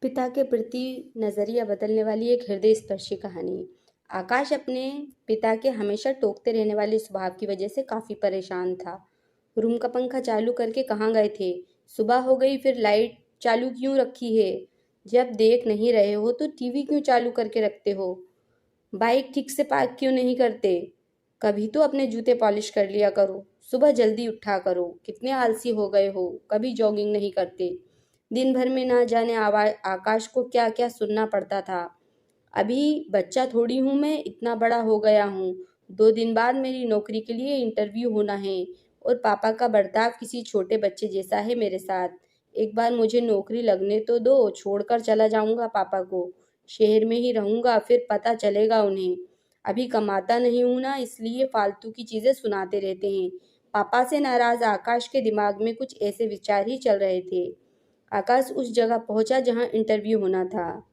पिता के प्रति नजरिया बदलने वाली एक हृदय स्पर्शी कहानी। आकाश अपने पिता के हमेशा टोकते रहने वाले स्वभाव की वजह से काफी परेशान था। रूम का पंखा चालू करके कहाँ गए थे? सुबह हो गई फिर लाइट चालू क्यों रखी है? जब देख नहीं रहे हो तो टीवी क्यों चालू करके रखते हो? बाइक ठीक से पार्क क्यों नहीं करते? कभी तो अपने जूते पॉलिश कर लिया करो। सुबह जल्दी उठा करो। कितने आलसी हो गए हो, कभी जॉगिंग नहीं करते। दिन भर में ना जाने आकाश को क्या क्या सुनना पड़ता था। अभी बच्चा थोड़ी हूँ मैं, इतना बड़ा हो गया हूँ। 2 दिन बाद मेरी नौकरी के लिए इंटरव्यू होना है और पापा का बर्ताव किसी छोटे बच्चे जैसा है मेरे साथ। एक बार मुझे नौकरी लगने तो दो, छोड़कर चला जाऊंगा पापा को। शहर में ही रहूंगा, फिर पता चलेगा उन्हें। अभी कमाता नहीं हूं ना, इसलिए फालतू की चीजें सुनाते रहते हैं। पापा से नाराज आकाश के दिमाग में कुछ ऐसे विचार ही चल रहे थे। आकाश उस जगह पहुंचा जहां इंटरव्यू होना था।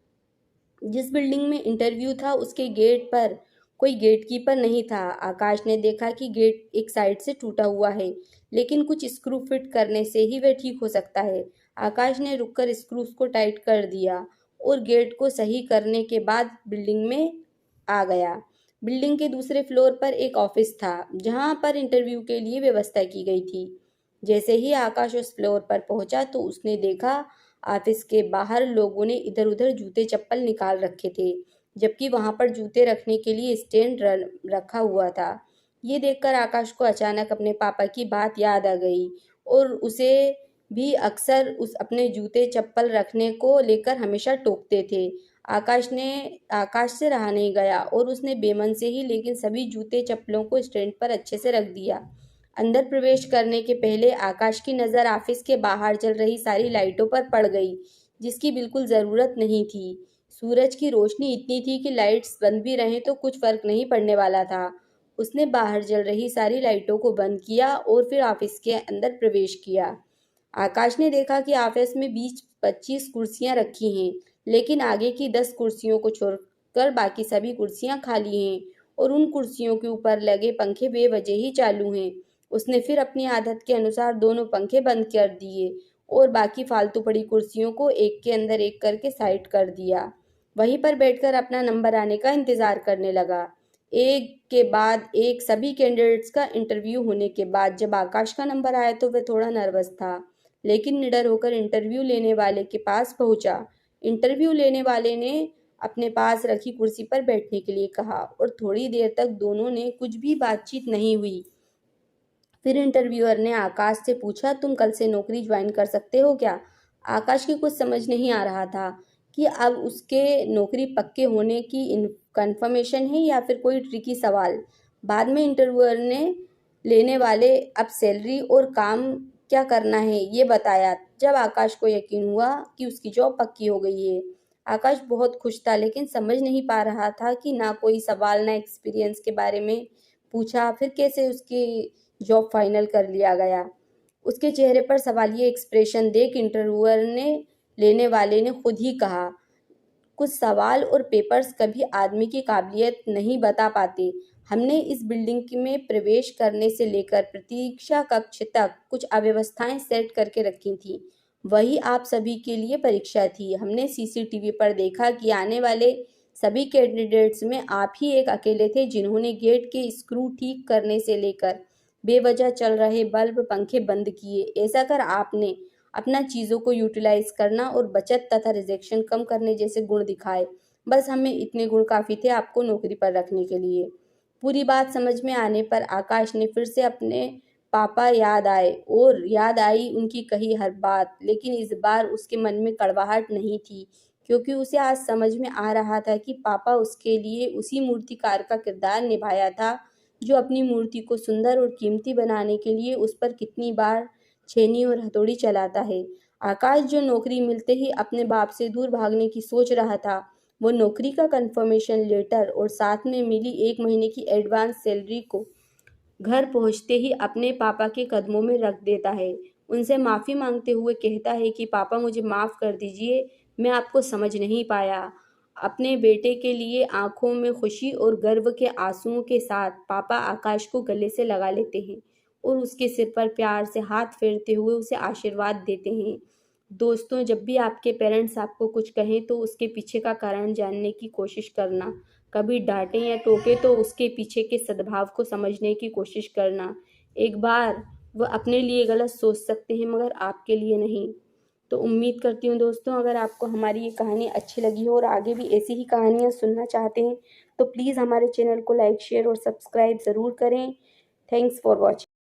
जिस बिल्डिंग में इंटरव्यू था उसके गेट पर कोई गेटकीपर नहीं था। आकाश ने देखा कि गेट एक साइड से टूटा हुआ है, लेकिन कुछ स्क्रू फिट करने से ही वह ठीक हो सकता है। आकाश ने रुककर स्क्रूज को टाइट कर दिया और गेट को सही करने के बाद बिल्डिंग में आ गया। बिल्डिंग के दूसरे फ्लोर पर एक ऑफिस था जहां पर इंटरव्यू के लिए व्यवस्था की गई थी। जैसे ही आकाश उस फ्लोर पर पहुंचा तो उसने देखा ऑफिस के बाहर लोगों ने इधर उधर जूते चप्पल निकाल रखे थे, जबकि वहां पर जूते रखने के लिए स्टैंड रखा हुआ था। ये देखकर आकाश को अचानक अपने पापा की बात याद आ गई और उसे भी अक्सर उस अपने जूते चप्पल रखने को लेकर हमेशा टोकते थे। आकाश से रहा नहीं गया और उसने बेमन से ही लेकिन सभी जूते चप्पलों को स्टैंड पर अच्छे से रख दिया। अंदर प्रवेश करने के पहले आकाश की नज़र ऑफिस के बाहर चल रही सारी लाइटों पर पड़ गई, जिसकी बिल्कुल ज़रूरत नहीं थी। सूरज की रोशनी इतनी थी कि लाइट्स बंद भी रहें तो कुछ फर्क नहीं पड़ने वाला था। उसने बाहर जल रही सारी लाइटों को बंद किया और फिर ऑफिस के अंदर प्रवेश किया। आकाश ने देखा कि ऑफिस में 20-25 कुर्सियां रखी हैं, लेकिन आगे की 10 कुर्सियों को छोड़कर बाकी सभी कुर्सियां खाली हैं और उन कुर्सियों के ऊपर लगे पंखे बेवजह ही चालू हैं। उसने फिर अपनी आदत के अनुसार दोनों पंखे बंद कर दिए और बाकी फालतू पड़ी कुर्सियों को एक के अंदर एक करके साइड कर दिया। वहीं पर बैठकर अपना नंबर आने का इंतजार करने लगा। एक के बाद एक सभी कैंडिडेट्स का इंटरव्यू होने के बाद जब आकाश का नंबर आया तो वह थोड़ा नर्वस था, लेकिन निडर होकर इंटरव्यू लेने वाले के पास पहुंचा। इंटरव्यू लेने वाले ने अपने पास रखी कुर्सी पर बैठने के लिए कहा और थोड़ी देर तक दोनों ने कुछ भी बातचीत नहीं हुई। फिर इंटरव्यूअर ने आकाश से पूछा, तुम कल से नौकरी ज्वाइन कर सकते हो क्या? आकाश की कुछ समझ नहीं आ रहा था कि अब उसके नौकरी पक्के होने की कंफर्मेशन है या फिर कोई ट्रिकी सवाल। बाद में इंटरव्यूअर ने लेने वाले अब सैलरी और काम क्या करना है ये बताया। जब आकाश को यकीन हुआ कि उसकी जॉब पक्की हो गई है। आकाश बहुत खुश था, लेकिन समझ नहीं पा रहा था कि ना कोई सवाल ना एक्सपीरियंस के बारे में पूछा, फिर कैसे उसकी जॉब फाइनल कर लिया गया। उसके चेहरे पर सवालिया एक्सप्रेशन देख इंटरव्यूअर ने लेने वाले ने खुद ही कहा, कुछ सवाल और पेपर्स कभी आदमी की काबिलियत नहीं बता पाते। हमने इस बिल्डिंग में प्रवेश करने से लेकर प्रतीक्षा कक्ष तक कुछ अव्यवस्थाएं सेट करके रखी थी। वही आप सभी के लिए परीक्षा थी। हमने सीसीटीवी पर देखा कि आने वाले सभी कैंडिडेट्स में आप ही एक अकेले थे जिन्होंने गेट के स्क्रू ठीक करने से लेकर बेवजह चल रहे बल्ब पंखे बंद किए। ऐसा कर आपने अपना चीज़ों को यूटिलाइज करना और बचत तथा रिजेक्शन कम करने जैसे गुण दिखाए। बस हमें इतने गुण काफ़ी थे आपको नौकरी पर रखने के लिए। पूरी बात समझ में आने पर आकाश ने फिर से अपने पापा याद आए और याद आई उनकी कही हर बात, लेकिन इस बार उसके मन में कड़वाहट नहीं थी, क्योंकि उसे आज समझ में आ रहा था कि पापा उसके लिए उसी मूर्तिकार का किरदार निभाया था जो अपनी मूर्ति को सुंदर और कीमती बनाने के लिए उस पर कितनी बार छेनी और हथौड़ी चलाता है। आकाश जो नौकरी मिलते ही अपने बाप से दूर भागने की सोच रहा था, वो नौकरी का कंफर्मेशन लेटर और साथ में मिली 1 महीने की एडवांस सैलरी को घर पहुंचते ही अपने पापा के कदमों में रख देता है। उनसे माफ़ी मांगते हुए कहता है कि पापा मुझे माफ़ कर दीजिए, मैं आपको समझ नहीं पाया। अपने बेटे के लिए आंखों में खुशी और गर्व के आंसुओं के साथ पापा आकाश को गले से लगा लेते हैं और उसके सिर पर प्यार से हाथ फेरते हुए उसे आशीर्वाद देते हैं। दोस्तों, जब भी आपके पेरेंट्स आपको कुछ कहें तो उसके पीछे का कारण जानने की कोशिश करना। कभी डांटें या टोकें तो उसके पीछे के सद्भाव को समझने की कोशिश करना। एक बार वह अपने लिए गलत सोच सकते हैं मगर आपके लिए नहीं। तो उम्मीद करती हूँ दोस्तों, अगर आपको हमारी ये कहानी अच्छी लगी हो और आगे भी ऐसी ही कहानियाँ सुनना चाहते हैं तो प्लीज़ हमारे चैनल को लाइक शेयर और सब्सक्राइब ज़रूर करें। Thanks for watching.